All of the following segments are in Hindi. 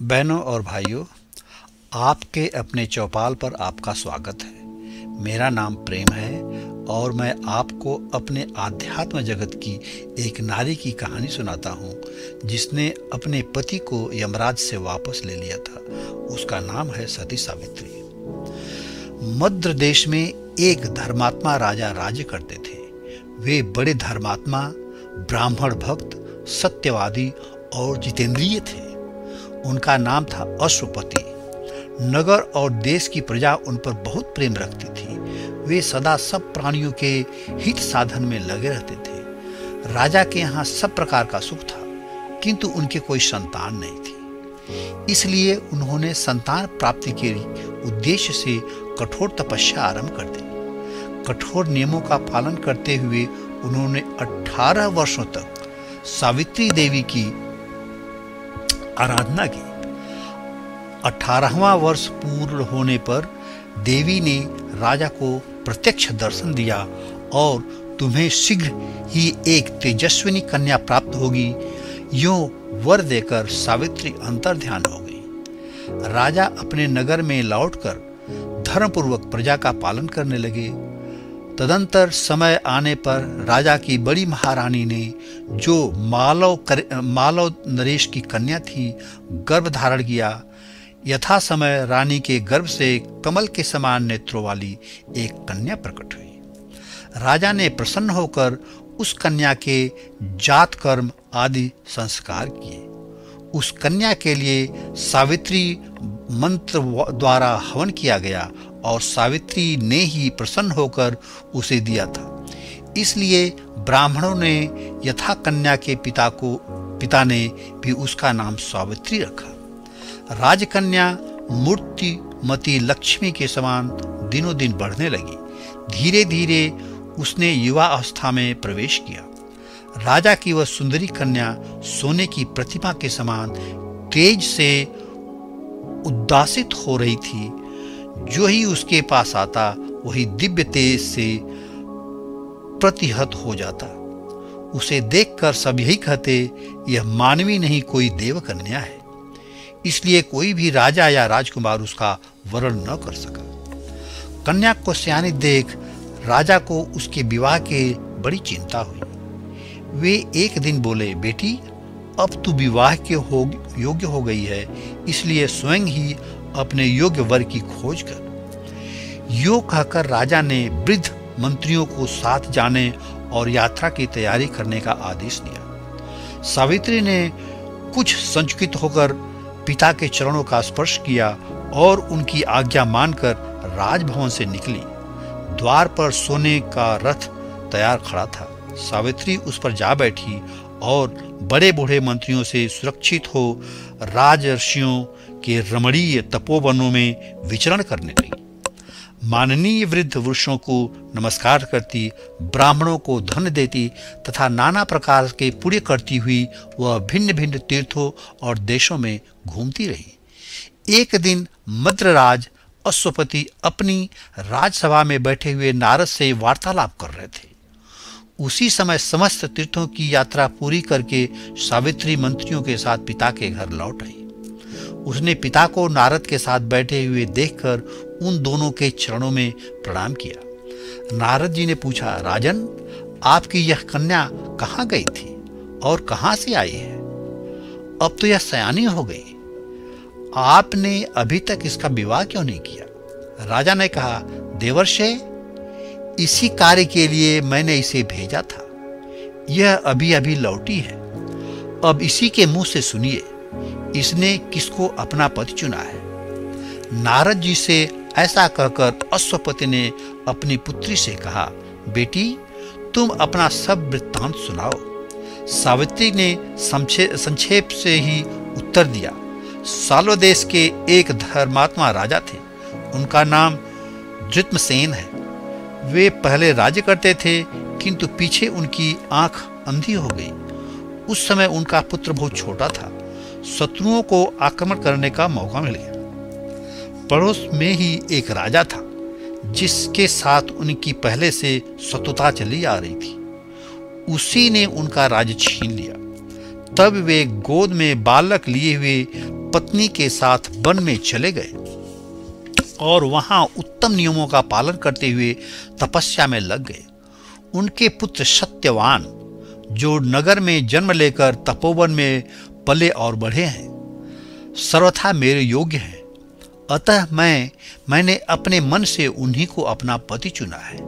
बहनों और भाइयों, आपके अपने चौपाल पर आपका स्वागत है। मेरा नाम प्रेम है और मैं आपको अपने आध्यात्म जगत की एक नारी की कहानी सुनाता हूँ जिसने अपने पति को यमराज से वापस ले लिया था। उसका नाम है सती सावित्री। मद्र देश में एक धर्मात्मा राजा राज्य करते थे। वे बड़े धर्मात्मा, ब्राह्मण भक्त, सत्यवादी और जितेंद्रिय थे। उनका नाम था अश्वपति। नगर और देश की प्रजा उन पर बहुत प्रेम रखती थी। वे सदा सब प्राणियों के हित साधन में लगे रहते थे। राजा के यहाँ सब प्रकार का सुख था, किंतु उनके कोई संतान नहीं थी। इसलिए उन्होंने संतान प्राप्ति के उद्देश्य से कठोर तपस्या आरंभ कर दी। कठोर नियमों का पालन करते हुए उन्होंने 18 वर्षों तक सावित्री देवी की आराधना की। 18वां वर्ष पूर्ण होने पर देवी ने राजा को प्रत्यक्ष दर्शन दिया और तुम्हें शीघ्र ही एक तेजस्विनी कन्या प्राप्त होगी, यूं वर देकर सावित्री अंतर्ध्यान हो गई। राजा अपने नगर में लौटकर धर्मपूर्वक प्रजा का पालन करने लगे। तदंतर समय आने पर राजा की बड़ी महारानी ने, जो मालव नरेश की कन्या थी, गर्भ धारण किया। यथा समय रानी के गर्भ से कमल के समान नेत्रों वाली एक कन्या प्रकट हुई। राजा ने प्रसन्न होकर उस कन्या के जात कर्म आदि संस्कार किए। उस कन्या के लिए सावित्री मंत्र द्वारा हवन किया गया और सावित्री ने ही प्रसन्न होकर उसे दिया था। इसलिए ब्राह्मणों ने यथा कन्या के पिता ने भी उसका नाम सावित्री रखा। राजकन्या मूर्तिमती लक्ष्मी के समान दिनों दिन बढ़ने लगी। धीरे धीरे उसने युवा अवस्था में प्रवेश किया। राजा की वह सुंदरी कन्या सोने की प्रतिमा के समान तेज से उद्दासित हो रही थी। जो ही उसके पास आता वही दिव्य तेज से प्रतिहत हो जाता। उसे देखकर सब यही कहते, यह मानवी नहीं कोई देव कन्या है। इसलिए कोई भी राजा या राजकुमार उसका वर्ण न कर सका। कन्या को सयानी देख राजा को उसके विवाह के बड़ी चिंता हुई। वे एक दिन बोले, बेटी, अब तू विवाह के योग्य हो गई है, इसलिए स्वयं ही अपने योग्य वर की खोज कर। यो कहकर राजा ने वृद्ध मंत्रियों को साथ जाने और यात्रा की तैयारी करने का आदेश दिया। सावित्री ने कुछ संचकित होकर पिता के चरणों का स्पर्श किया और उनकी आज्ञा मानकर राजभवन से निकली। द्वार पर सोने का रथ तैयार खड़ा था। सावित्री उस पर जा बैठी और बड़े बूढ़े मंत्रियों से सुरक्षित हो राजर्षियों के रमणीय तपोवनों में विचरण करने लगी। माननीय वृद्ध वृक्षों को नमस्कार करती, ब्राह्मणों को धन देती तथा नाना प्रकार के पुण्य करती हुई वह भिन्न भिन्न तीर्थों और देशों में घूमती रही। एक दिन मद्रराज अश्वपति अपनी राजसभा में बैठे हुए नारद से वार्तालाप कर रहे थे। उसी समय समस्त तीर्थों की यात्रा पूरी करके सावित्री मंत्रियों के साथ पिता के घर लौट आई। उसने पिता को नारद के साथ बैठे हुए देखकर उन दोनों के चरणों में प्रणाम किया। नारद जी ने पूछा, राजन, आपकी यह कन्या कहाँ गई थी और कहाँ से आई है? अब तो यह सयानी हो गई, आपने अभी तक इसका विवाह क्यों नहीं किया? राजा ने कहा, देवर्षे, इसी कार्य के लिए मैंने इसे भेजा था। यह अभी अभी लौटी है। अब इसी के मुंह से सुनिए, इसने किसको अपना पति चुना है। नारद जी से ऐसा कहकर अश्वपति ने अपनी पुत्री से कहा, बेटी, तुम अपना सब वृत्तांत सुनाओ। सावित्री ने संक्षेप से ही उत्तर दिया। साल्व देश के एक धर्मात्मा राजा थे। उनका नाम धृतमसेन है। वे पहले राज्य करते थे, किंतु पीछे उनकी आंख अंधी हो गई। उस समय उनका पुत्र बहुत छोटा था। शत्रुओं को आक्रमण करने का मौका मिल गया। पड़ोस में ही एक राजा था जिसके साथ उनकी पहले से शत्रुता चली आ रही थी। उसी ने उनका राज्य छीन लिया। तब वे गोद में बालक लिए हुए पत्नी के साथ वन में चले गए और वहां उत्तम नियमों का पालन करते हुए तपस्या में लग गए। उनके पुत्र सत्यवान, जो नगर में जन्म लेकर तपोवन में पले और बढ़े हैं, सर्वथा मेरे योग्य हैं। अतः मैंने अपने मन से उन्हीं को अपना पति चुना है।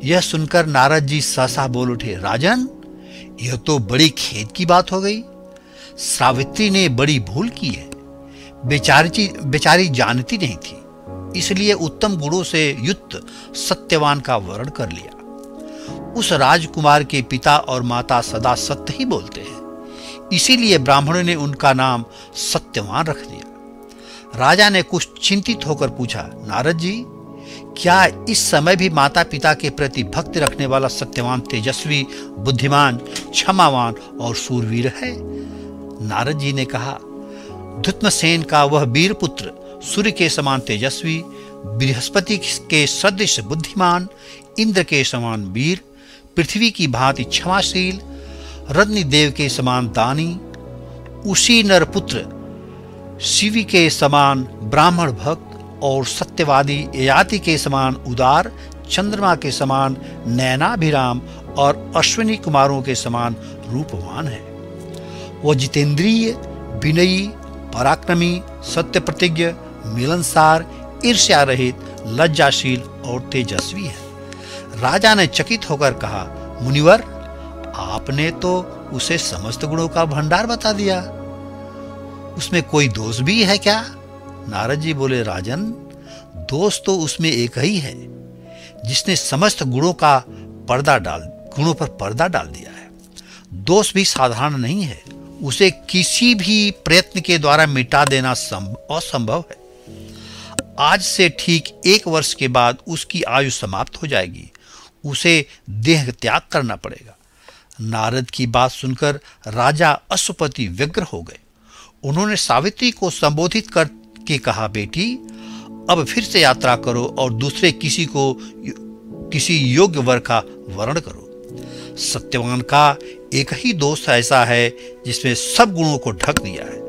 यह सुनकर नारद जी सहसा बोल उठे, राजन, यह तो बड़ी खेद की बात हो गई। सावित्री ने बड़ी भूल की है। बेचारी जानती नहीं थी, इसलिए उत्तम गुणों से युक्त सत्यवान का वर्ण कर लिया। उस राजकुमार के पिता और माता सदा सत्य ही बोलते हैं, इसीलिए ब्राह्मणों ने उनका नाम सत्यवान रख दिया। राजा ने कुछ चिंतित होकर पूछा, नारद जी, क्या इस समय भी माता पिता के प्रति भक्ति रखने वाला सत्यवान तेजस्वी, बुद्धिमान, क्षमावान और सूरवीर है? नारद जी ने कहा, धुत्मसेन का वह वीर पुत्र सूर्य के समान तेजस्वी, बृहस्पति के सदृश बुद्धिमान, इंद्र के समान वीर, पृथ्वी की भांति क्षमाशील, रत्नदेव के समान दानी, उसी नरपुत्र शिवी के समान ब्राह्मण भक्त और सत्यवादी ययाति के समान उदार, चंद्रमा के समान नयनाभिराम और अश्विनी कुमारों के समान रूपवान है। वह जितेंद्रिय, विनयी, पराक्रमी, सत्य प्रतिज्ञ, मिलनसार, ईर्ष्या रहित, लज्जाशील और तेजस्वी है। राजा ने चकित होकर कहा, मुनिवर, आपने तो उसे समस्त गुणों का भंडार बता दिया। उसमें कोई दोष भी है क्या? नारद जी बोले, राजन, दोष तो उसमें एक ही है, जिसने समस्त गुणों पर पर्दा डाल दिया है। दोष भी साधारण नहीं है, उसे किसी भी प्रयत्न के द्वारा मिटा देना असंभव है। आज से ठीक 1 वर्ष के बाद उसकी आयु समाप्त हो जाएगी, उसे देह त्याग करना पड़ेगा। नारद की बात सुनकर राजा अश्वपति व्यग्र हो गए। उन्होंने सावित्री को संबोधित करके कहा, बेटी, अब फिर से यात्रा करो और दूसरे किसी योग्य वर का वर्ण करो। सत्यवान का एक ही दोष ऐसा है जिसमें सब गुणों को ढक दिया है।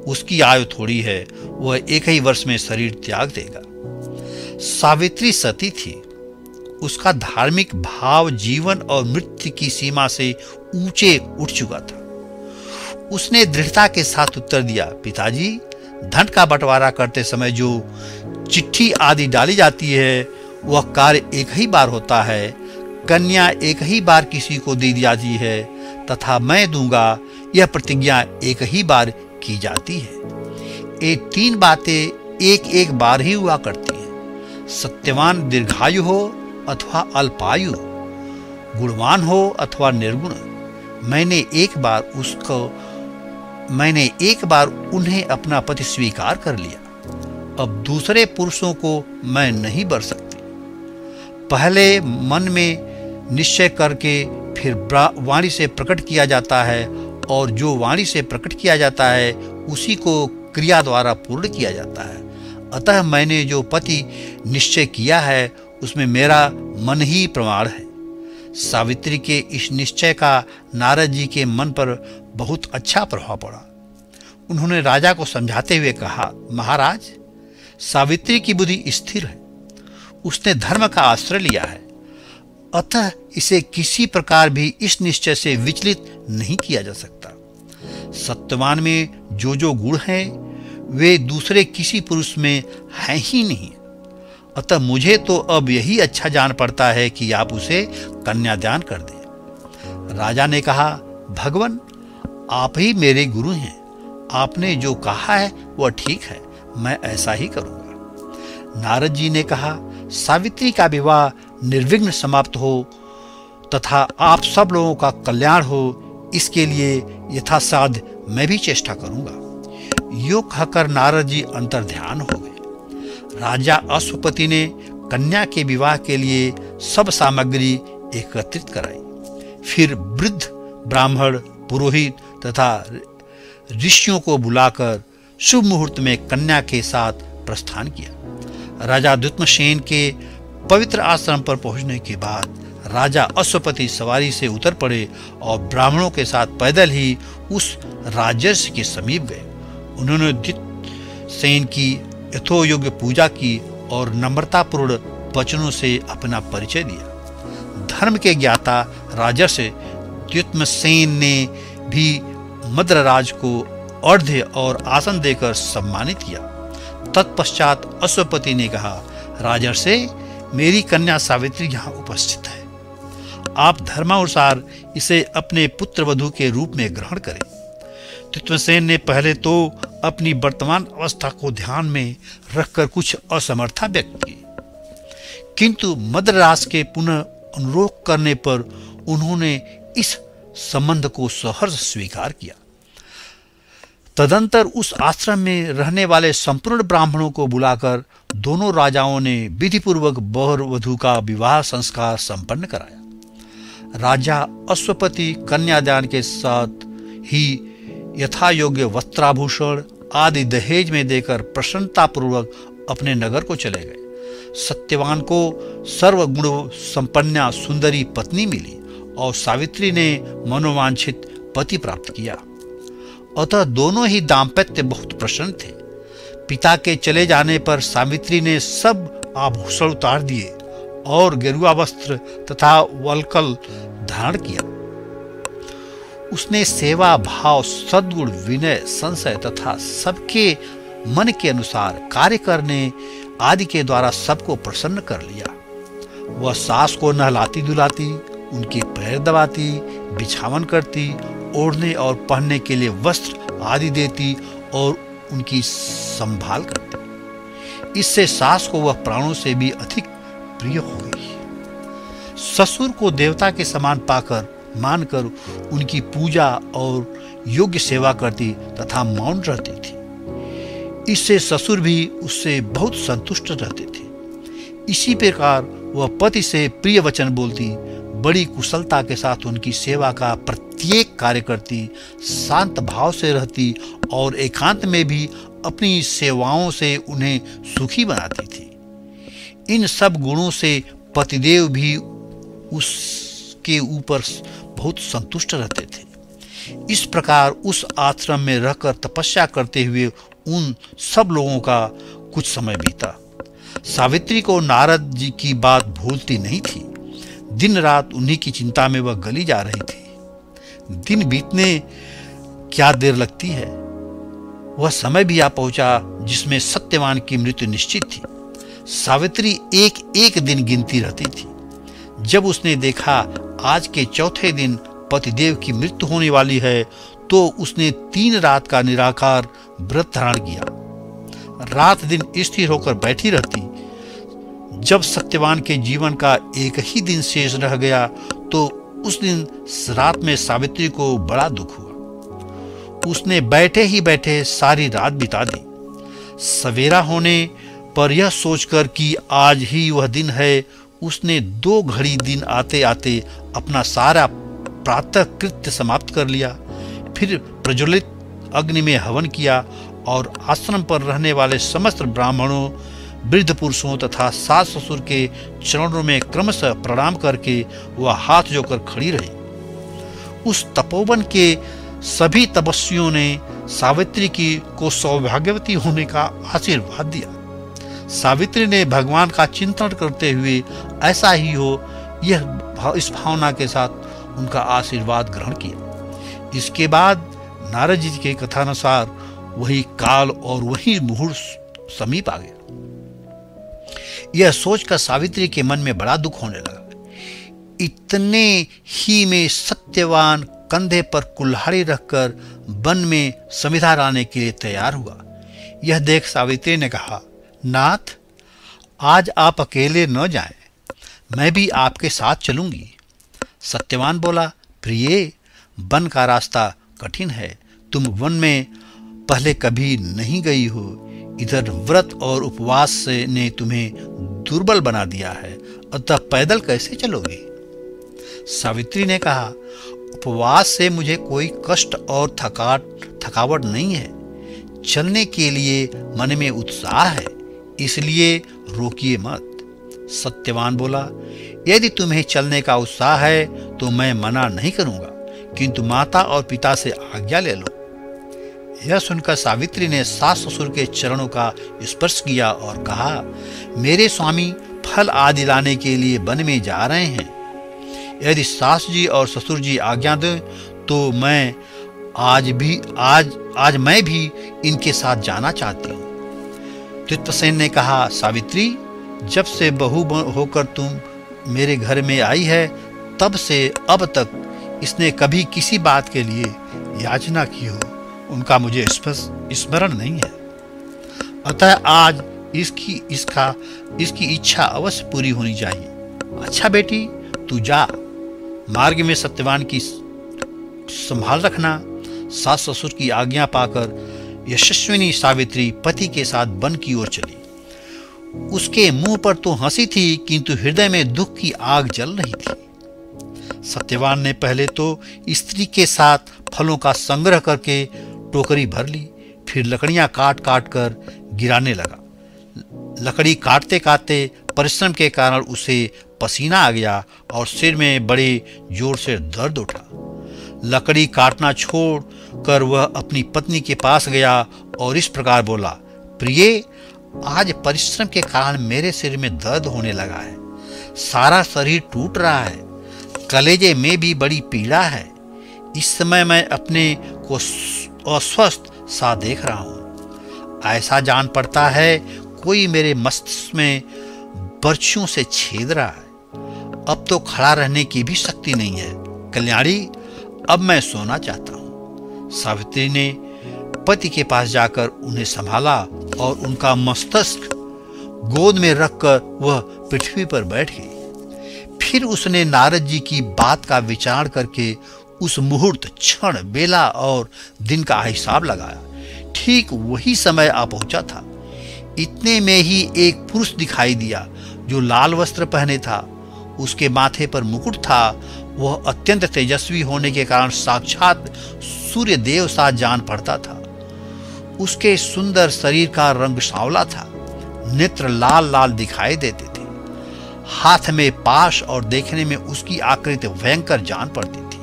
उसकी आयु थोड़ी है, वह 1 ही वर्ष में शरीर त्याग देगा। सावित्री सती थी, उसका धार्मिक भाव जीवन और मृत्यु की सीमा से ऊंचे उठ चुका था। उसने दृढ़ता के साथ उत्तर दिया, पिताजी, धन का बंटवारा करते समय जो चिट्ठी आदि डाली जाती है, वह कार्य एक ही बार होता है। कन्या एक ही बार किसी को दी जाती है तथा मैं दूंगा, यह प्रतिज्ञा एक ही बार की जाती है। ये 3 बातें एक बार ही हुआ करती हैं। सत्यवान दीर्घायु हो अथवा अल्पायु, गुणवान हो अथवा निर्गुण। मैंने एक बार उन्हें अपना पति स्वीकार कर लिया। अब दूसरे पुरुषों को मैं नहीं बर सकती। पहले मन में निश्चय करके फिर वाणी से प्रकट किया जाता है, और जो वाणी से प्रकट किया जाता है उसी को क्रिया द्वारा पूर्ण किया जाता है। अतः मैंने जो पति निश्चय किया है उसमें मेरा मन ही प्रमाण है। सावित्री के इस निश्चय का नारद जी के मन पर बहुत अच्छा प्रभाव पड़ा। उन्होंने राजा को समझाते हुए कहा, महाराज, सावित्री की बुद्धि स्थिर है, उसने धर्म का आश्रय लिया है, अतः इसे किसी प्रकार भी इस निश्चय से विचलित नहीं किया जा सकता। सत्यवान में जो गुण हैं वे दूसरे किसी पुरुष में हैं ही नहीं। अतः मुझे तो अब यही अच्छा जान पड़ता है कि आप उसे कन्यादान कर दें। राजा ने कहा, भगवान, आप ही मेरे गुरु हैं, आपने जो कहा है वह ठीक है, मैं ऐसा ही करूंगा। नारद जी ने कहा, सावित्री का विवाह निर्विघ्न समाप्त हो तथा आप सब लोगों का कल्याण हो, इसके लिए यथासाध्य मैं भी चेष्टा करूंगा। यो कहकर नारद जी अंतर्ध्यान हो गए। राजा अश्वपति ने कन्या के विवाह के लिए सब सामग्री एकत्रित कराई। फिर वृद्ध ब्राह्मण, पुरोहित तथा ऋषियों को बुलाकर शुभ मुहूर्त में कन्या के साथ प्रस्थान किया। राजा द्युम्नसेन के पवित्र आश्रम पर पहुंचने के बाद राजा अश्वपति सवारी से उतर पड़े और ब्राह्मणों के साथ पैदल ही उस राजर्षि के समीप गए। उन्होंने द्युतसेन की यथोयोग्य पूजा की और नम्रतापूर्ण वचनों से अपना परिचय दिया। धर्म के ज्ञाता राजर्षि द्युतसेन ने भी मद्रराज को अर्घ्य और आसन देकर सम्मानित किया। तत्पश्चात अश्वपति ने कहा, राजर्षि, मेरी कन्या सावित्री यहाँ उपस्थित है। आप धर्मानुसार इसे अपने पुत्र वधू के रूप में ग्रहण करें। द्युतसेन ने पहले तो अपनी वर्तमान अवस्था को ध्यान में रखकर कुछ असमर्थता व्यक्त की, किंतु मद्रराज के पुनः अनुरोध करने पर उन्होंने इस संबंध को सहर्ष स्वीकार किया। तदंतर उस आश्रम में रहने वाले संपूर्ण ब्राह्मणों को बुलाकर दोनों राजाओं ने विधिपूर्वक वर वधू का विवाह संस्कार संपन्न कराया। राजा अश्वपति कन्यादान के साथ ही यथायोग्य वस्त्राभूषण आदि दहेज में देकर प्रसन्नतापूर्वक अपने नगर को चले गए। सत्यवान को सर्वगुण संपन्ना सुंदरी पत्नी मिली और सावित्री ने मनोवांछित पति प्राप्त किया। अतः दोनों ही दाम्पत्य बहुत प्रसन्न थे। पिता के चले जाने पर सावित्री ने सब आभूषण उतार दिए और गेरुआ वस्त्र तथा वल्कल धारण किया। उसने सेवा भाव, सद्गुण, विनय, संशय तथा सबके मन के अनुसार कार्य करने आदि के द्वारा सबको प्रसन्न कर लिया। वह सास को नहलाती धुलाती, उनके पैर दबाती, बिछावन करती, ओढ़ने और पहनने के लिए वस्त्र आदि देती और उनकी संभाल करती। इससे सास को वह प्राणों से भी अधिक प्रिय हो गई। ससुर को देवता के समान पाकर मानकर उनकी पूजा और योग्य सेवा करती तथा मौन रहती थी। इससे ससुर भी उससे बहुत संतुष्ट रहते थे। इसी प्रकार वह पति से प्रिय वचन बोलती, बड़ी कुशलता के साथ उनकी सेवा का प्रत्येक कार्य करती, शांत भाव से रहती और एकांत में भी अपनी सेवाओं से उन्हें सुखी बनाती थी। इन सब गुणों से पतिदेव भी उसके ऊपर बहुत संतुष्ट रहते थे। इस प्रकार उस आश्रम में रहकर तपस्या करते हुए उन सब लोगों का कुछ समय बीता। सावित्री को नारद जी की बात भूलती नहीं थी। दिन रात उन्हीं की चिंता में वह गली जा रही थी। दिन बीतने क्या देर लगती है। वह समय भी आ पहुंचा जिसमें सत्यवान की मृत्यु निश्चित थी। सावित्री एक एक दिन गिनती रहती थी। जब उसने देखा आज के चौथे दिन पतिदेव की मृत्यु होने वाली है, तो उसने 3 रात का निराकार व्रत धारण किया। रात दिन स्थिर होकर बैठी रहती। जब सत्यवान के जीवन का एक ही दिन शेष रह गया, तो उस दिन रात में सावित्री को बड़ा दुख हुआ। उसने बैठे ही बैठे सारी रात बिता दी। सवेरा होने पर यह सोचकर कि आज ही वह दिन है, उसने 2 घड़ी दिन आते आते अपना सारा प्रातः कृत्य समाप्त कर लिया। फिर प्रज्वलित अग्नि में हवन किया और आश्रम पर रहने वाले समस्त ब्राह्मणों, वृद्ध पुरुषों तथा सास ससुर के चरणों में क्रमशः प्रणाम करके वह हाथ जोड़कर खड़ी रही। उस तपोवन के सभी तपस्वियों ने सावित्री को सौभाग्यवती होने का आशीर्वाद दिया। सावित्री ने भगवान का चिंतन करते हुए ऐसा ही हो इस भावना के साथ उनका आशीर्वाद ग्रहण किया। इसके बाद नारद जी के कथानुसार वही काल और वही मुहूर्त समीप आ गया। यह सोचकर सावित्री के मन में बड़ा दुख होने लगा। इतने ही में सत्यवान कंधे पर कुल्हाड़ी रखकर वन में समिधा लाने के लिए तैयार हुआ। यह देख सावित्री ने कहा, नाथ, आज आप अकेले न जाएं, मैं भी आपके साथ चलूंगी। सत्यवान बोला, प्रिय, वन का रास्ता कठिन है। तुम वन में पहले कभी नहीं गई हो। इधर व्रत और उपवास से ने तुम्हें दुर्बल बना दिया है, अतः पैदल कैसे चलोगे? सावित्री ने कहा, उपवास से मुझे कोई कष्ट और थकावट नहीं है। चलने के लिए मन में उत्साह है, इसलिए रोकिए मत। सत्यवान बोला, यदि तुम्हें चलने का उत्साह है तो मैं मना नहीं करूंगा, किंतु माता और पिता से आज्ञा ले लो। यह सुनकर सावित्री ने सास ससुर के चरणों का स्पर्श किया और कहा, मेरे स्वामी फल आदि लाने के लिए वन में जा रहे हैं। यदि सास जी और ससुर जी आज्ञा दें तो मैं आज मैं भी इनके साथ जाना चाहती हूँ। चित्रसेन ने कहा, सावित्री, जब से बहू होकर तुम मेरे घर में आई है तब से अब तक इसने कभी किसी बात के लिए याचना की हो उनका मुझे स्मरण नहीं है। अतः आज इसकी इच्छा अवश्य पूरी होनी चाहिए। अच्छा बेटी, तू जा, मार्ग में सत्यवान की संभाल रखना। सास ससुर की आज्ञा पाकर यशस्विनी सावित्री पति के साथ वन की ओर चली। उसके मुंह पर तो हंसी थी, किंतु हृदय में दुख की आग जल रही थी। सत्यवान ने पहले तो स्त्री के साथ फलों का संग्रह करके टोकरी भर ली, फिर लकड़ियां काट काट कर गिराने लगा। लकड़ी काटते काटते परिश्रम के कारण उसे पसीना आ गया और सिर में बड़े जोर से दर्द उठा। लकड़ी काटना छोड़ कर वह अपनी पत्नी के पास गया और इस प्रकार बोला, प्रिय, आज परिश्रम के कारण मेरे सिर में दर्द होने लगा है, सारा शरीर टूट रहा है, कलेजे में भी बड़ी पीड़ा है। इस समय मैं अपने को अस्वस्थ सा देख रहा हूँ। ऐसा जान पड़ता है कोई मेरे मस्तिष्क में बर्छियों से छेद रहा है। अब तो खड़ा रहने की भी शक्ति नहीं है। कल्याणी, अब मैं सोना चाहता हूँ। सावित्री ने पति के पास जाकर उन्हें संभाला और उनका मस्तिष्क गोद में रखकर वह पृथ्वी पर बैठ गई। फिर उसने नारद जी की बात का विचार करके उस मुहूर्त, क्षण, बेला और दिन का हिसाब लगाया। ठीक वही समय आ पहुंचा था। इतने में ही एक पुरुष दिखाई दिया जो लाल वस्त्र पहने था। उसके माथे पर मुकुट था। वह अत्यंत तेजस्वी होने के कारण साक्षात सूर्य देव सा जान पड़ता था। उसके सुंदर शरीर का रंग सांवला था, नेत्र लाल लाल दिखाई देते थे, हाथ में पाश और देखने में उसकी आकृति भयंकर जान पड़ती थी।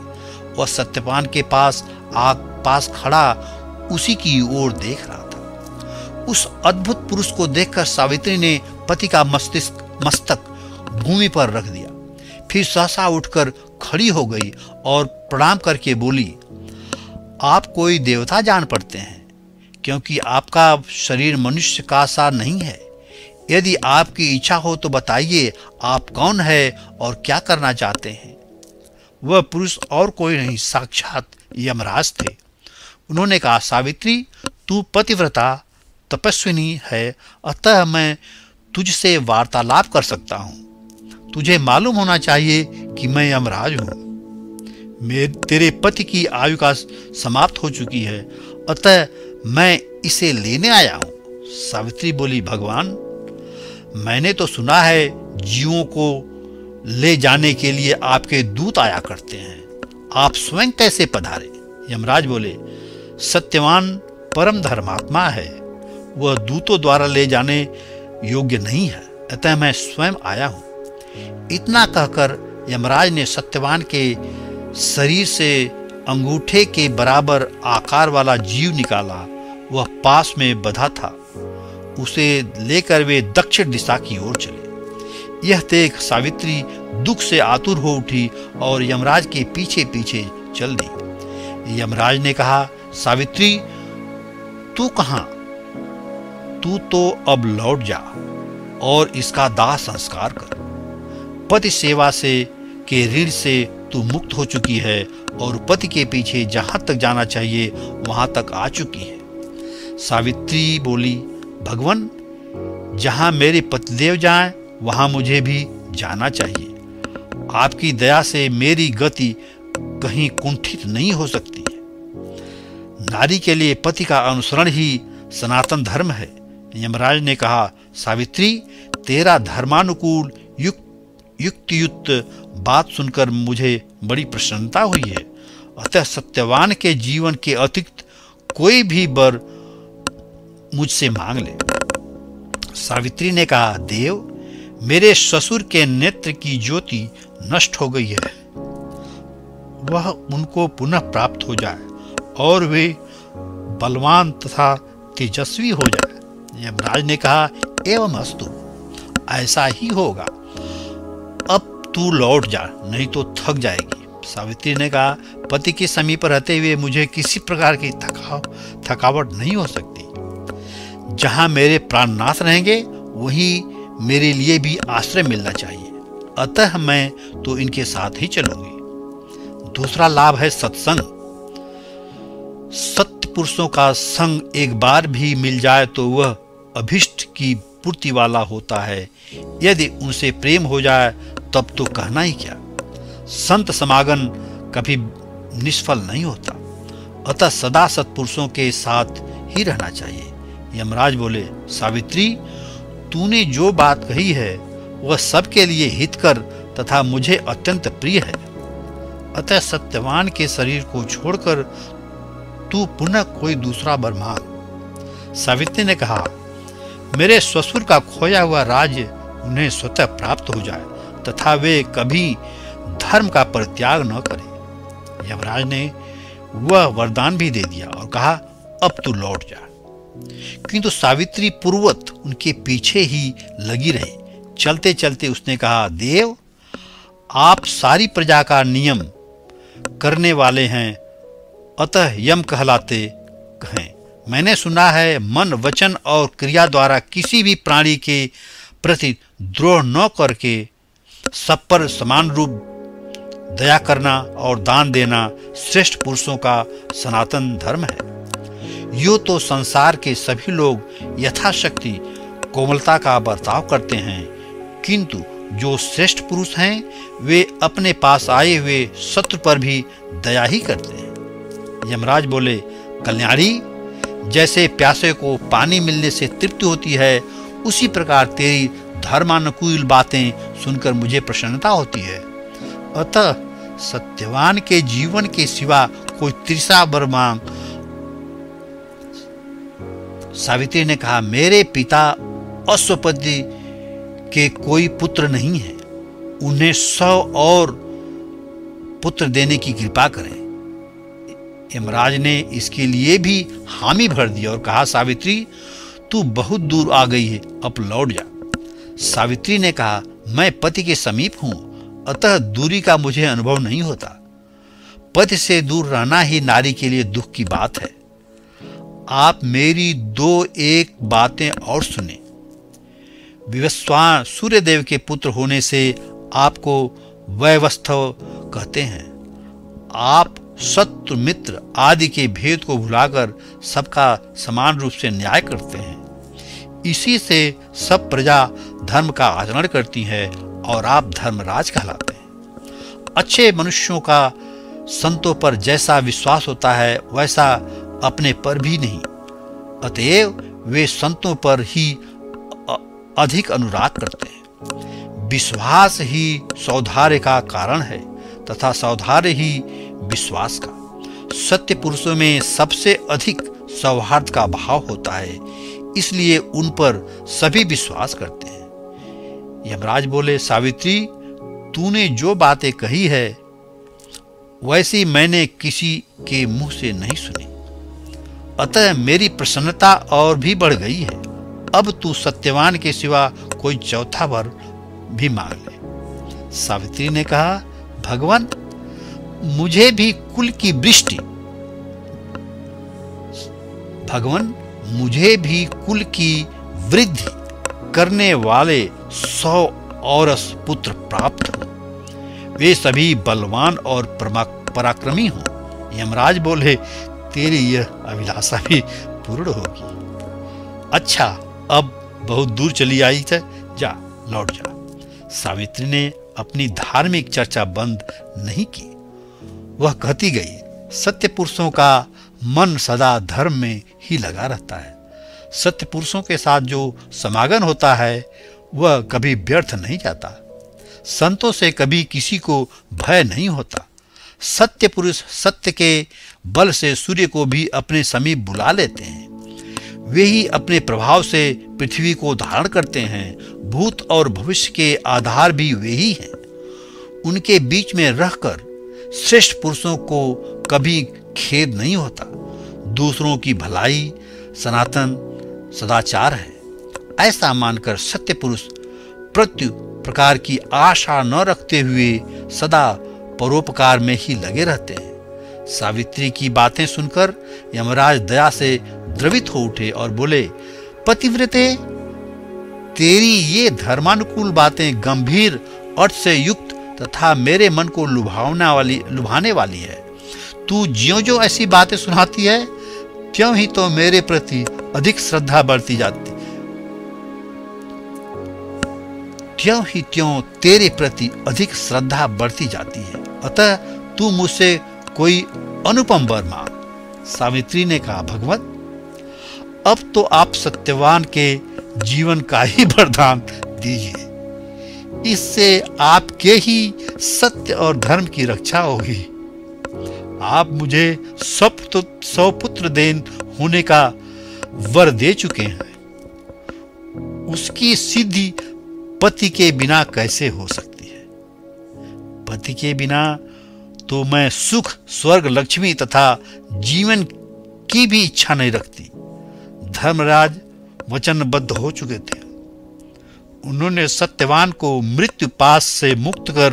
वह सत्यवान के पास खड़ा उसी की ओर देख रहा था। उस अद्भुत पुरुष को देखकर सावित्री ने पति का मस्तक भूमि पर रख दिया। फिर सहसा उठकर खड़ी हो गई और प्रणाम करके बोली, आप कोई देवता जान पड़ते हैं, क्योंकि आपका शरीर मनुष्य का सा नहीं है। यदि आपकी इच्छा हो तो बताइए, आप कौन है और क्या करना चाहते हैं। वह पुरुष और कोई नहीं, साक्षात यमराज थे। उन्होंने कहा, सावित्री, तू पतिव्रता तपस्विनी है, अतः मैं तुझसे वार्तालाप कर सकता हूँ। तुझे मालूम होना चाहिए कि मैं यमराज हूँ। तेरे पति की आयु का समाप्त हो चुकी है, अतः मैं इसे लेने आया हूँ। सावित्री बोली, भगवान, मैंने तो सुना है जीवों को ले जाने के लिए आपके दूत आया करते हैं, आप स्वयं कैसे पधारे। यमराज बोले, सत्यवान परम धर्मात्मा है, वह दूतों द्वारा ले जाने योग्य नहीं है, अतः मैं स्वयं आया हूँ। इतना कहकर यमराज ने सत्यवान के शरीर से अंगूठे के बराबर आकार वाला जीव निकाला। वह पास में बंधा था। उसे लेकर वे दक्षिण दिशा की ओर चले। यह देख सावित्री दुख से आतुर हो उठी और यमराज के पीछे पीछे चल दी। यमराज ने कहा, सावित्री, तू कहाँ? तू तो अब लौट जा और इसका दाह संस्कार कर। पति सेवा से के ऋण से तू मुक्त हो चुकी है और पति के पीछे जहां तक जाना चाहिए वहां तक आ चुकी है। सावित्री बोली, भगवान, जहां मेरे पतिदेव जाएं वहां मुझे भी जाना चाहिए। आपकी दया से मेरी गति कहीं कुंठित नहीं हो सकती है। नारी के लिए पति का अनुसरण ही सनातन धर्म है। यमराज ने कहा, सावित्री, तेरा धर्मानुकूल युक्त बात सुनकर मुझे बड़ी प्रसन्नता हुई है, अतः सत्यवान के जीवन के अतिरिक्त कोई भी वर मुझसे मांग ले। सावित्री ने कहा, देव, मेरे ससुर के नेत्र की ज्योति नष्ट हो गई है, वह उनको पुनः प्राप्त हो जाए और वे बलवान तथा तेजस्वी हो जाए। यमराज ने कहा, एवं अस्तु, ऐसा ही होगा। अब तू लौट जा, नहीं तो थक जाएगी। सावित्री ने कहा, पति के समीप रहते हुए मुझे किसी प्रकार की थकावट नहीं हो सकती। जहां मेरे प्राणनाथ रहेंगे वहीं मेरे लिए भी आश्रय मिलना चाहिए, अतः मैं तो इनके साथ ही चलूंगी। दूसरा लाभ है सत्संग। सत्य पुरुषों का संग एक बार भी मिल जाए तो वह अभिष्ट की पूर्ति वाला होता है। यदि उनसे प्रेम हो जाए तब तो कहना ही क्या। संत समागम कभी निष्फल नहीं होता, अतः सदा सत्पुरुषों के साथ ही रहना चाहिए। यमराज बोले, सावित्री, तूने जो बात कही है वह सबके लिए हितकर तथा मुझे अत्यंत प्रिय है। अतः सत्यवान के शरीर को छोड़कर तू पुनः कोई दूसरा वर मांग। सावित्री ने कहा, मेरे ससुर का खोया हुआ राज्य उन्हें स्वतः प्राप्त हो जाए तथा वे कभी धर्म का परित्याग न करें। यमराज ने वह वरदान भी दे दिया और कहा, अब तू लौट जा। किंतु सावित्री पूर्ववत उनके पीछे ही लगी रही। चलते चलते उसने कहा, देव, आप सारी प्रजा का नियम करने वाले हैं, अतः यम कहलाते हैं। मैंने सुना है, मन, वचन और क्रिया द्वारा किसी भी प्राणी के प्रति द्रोह न करके सब पर समान रूप दया करना और दान देना श्रेष्ठ पुरुषों का सनातन धर्म है। यूं तो संसार के सभी लोग यथाशक्ति कोमलता का बर्ताव करते हैं, किंतु जो श्रेष्ठ पुरुष हैं वे अपने पास आए हुए शत्रु पर भी दया ही करते हैं। यमराज बोले, कल्याणी, जैसे प्यासे को पानी मिलने से तृप्ति होती है, उसी प्रकार तेरी धर्मानुकूल बातें सुनकर मुझे प्रसन्नता होती है। अतः सत्यवान के जीवन के सिवा कोई तीसरा वर मांग। सावित्री ने कहा, मेरे पिता अश्वपति के कोई पुत्र नहीं है, उन्हें 100 और पुत्र देने की कृपा करें। यमराज ने इसके लिए भी हामी भर दिया और कहा, सावित्री, तू बहुत दूर आ गई है, अब लौट जा। सावित्री ने कहा, मैं पति के समीप हूं, अतः दूरी का मुझे अनुभव नहीं होता। पति से दूर रहना ही नारी के लिए दुख की बात है। आप मेरी 2-1 बातें और सुने। विवस्वान सूर्यदेव के पुत्र होने से आपको वैवस्वत कहते हैं। आप शत्रु मित्र आदि के भेद को भुलाकर सबका समान रूप से न्याय करते हैं। इसी से सब प्रजा धर्म का आचरण करती है और आप धर्मराज कहलाते हैं। अच्छे मनुष्यों का संतों पर जैसा विश्वास होता है वैसा अपने पर भी नहीं, अतएव वे संतों पर ही अधिक अनुराग करते हैं। विश्वास ही सौधार्य का कारण है तथा सौधार्य ही विश्वास का। सत्य पुरुषों में सबसे अधिक सौहार्द का भाव होता है, इसलिए उन पर सभी विश्वास करते हैं। यमराज बोले, सावित्री, तूने जो बातें कही है वैसी मैंने किसी के मुंह से नहीं सुनी, अतः मेरी प्रसन्नता और भी बढ़ गई है। अब तू सत्यवान के सिवा कोई चौथा वर भी मांग ले। सावित्री ने कहा, भगवान, मुझे भी कुल की वृष्टि वृद्धि करने वाले 100 औरस पुत्र प्राप्त हो, वे सभी बलवान और पराक्रमी हों। यमराज बोले, तेरी यह अभिलाषा भी पूर्ण होगी। अच्छा, अब बहुत दूर चली आई है, जा, लौट जा। सावित्री ने अपनी धार्मिक चर्चा बंद नहीं की। वह कहती गई, सत्य पुरुषों का मन सदा धर्म में ही लगा रहता है। सत्य पुरुषों के साथ जो समागम होता है वह कभी व्यर्थ नहीं जाता। संतों से कभी किसी को भय नहीं होता। सत्य पुरुष सत्य के बल से सूर्य को भी अपने समीप बुला लेते हैं। वे ही अपने प्रभाव से पृथ्वी को धारण करते हैं। भूत और भविष्य के आधार भी वे ही हैं। उनके बीच में रहकर श्रेष्ठ पुरुषों को कभी खेद नहीं होता। दूसरों की भलाई सनातन सदाचार है। ऐसा मानकर सत्य पुरुष प्रत्यु प्रकार की आशा न रखते हुए सदा परोपकार में ही लगे रहते हैं। सावित्री की बातें सुनकर यमराज दया से द्रवित हो उठे और बोले, पतिव्रते, तेरी ये धर्मानुकूल बातें गंभीर अर्थ से युक्त तथा मेरे मन को लुभाने वाली है। तू ज्यों ज्यों ऐसी बातें सुनाती है त्यों ही तो मेरे प्रति अधिक श्रद्धा बढ़ती जाती, त्यों ही त्यों तेरे प्रति अधिक श्रद्धा बढ़ती जाती है। अतः तू मुझसे कोई अनुपम वर मांग। सावित्री ने कहा, भगवत, अब तो आप सत्यवान के जीवन का ही वरदान दीजिए, इससे आपके ही सत्य और धर्म की रक्षा होगी। आप मुझे सपुत्र देन होने का वर दे चुके हैं, उसकी सिद्धि पति के बिना कैसे हो सकती है? पति के बिना तो मैं सुख, स्वर्ग, लक्ष्मी तथा जीवन की भी इच्छा नहीं रखती। धर्मराज वचनबद्ध हो चुके थे। उन्होंने सत्यवान को मृत्यु पाश से मुक्त कर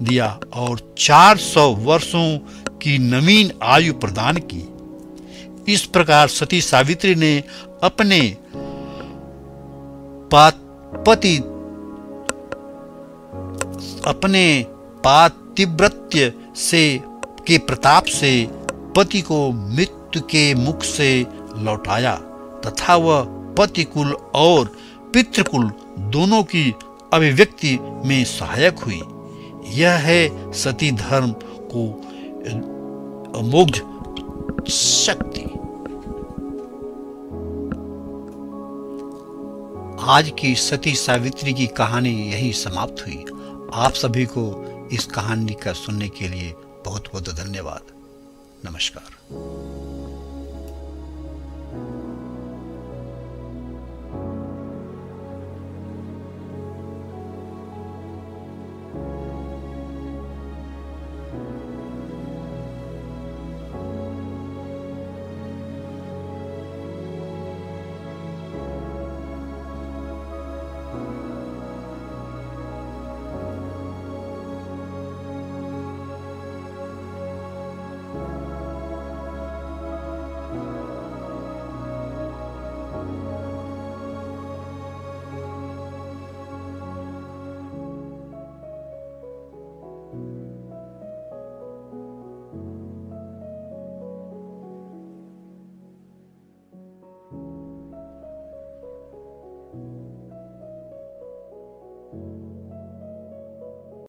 दिया और 400 वर्षों की नवीन आयु प्रदान की। इस प्रकार सती सावित्री ने अपने पातिव्रत्य से के प्रताप से पति को मृत्यु के मुख से लौटाया तथा वह पतिकुल और पितृकुल दोनों की अभिव्यक्ति में सहायक हुई। यह है सती धर्म को अमोघ शक्ति। आज की सती सावित्री की कहानी यही समाप्त हुई। आप सभी को इस कहानी का सुनने के लिए बहुत बहुत धन्यवाद। नमस्कार।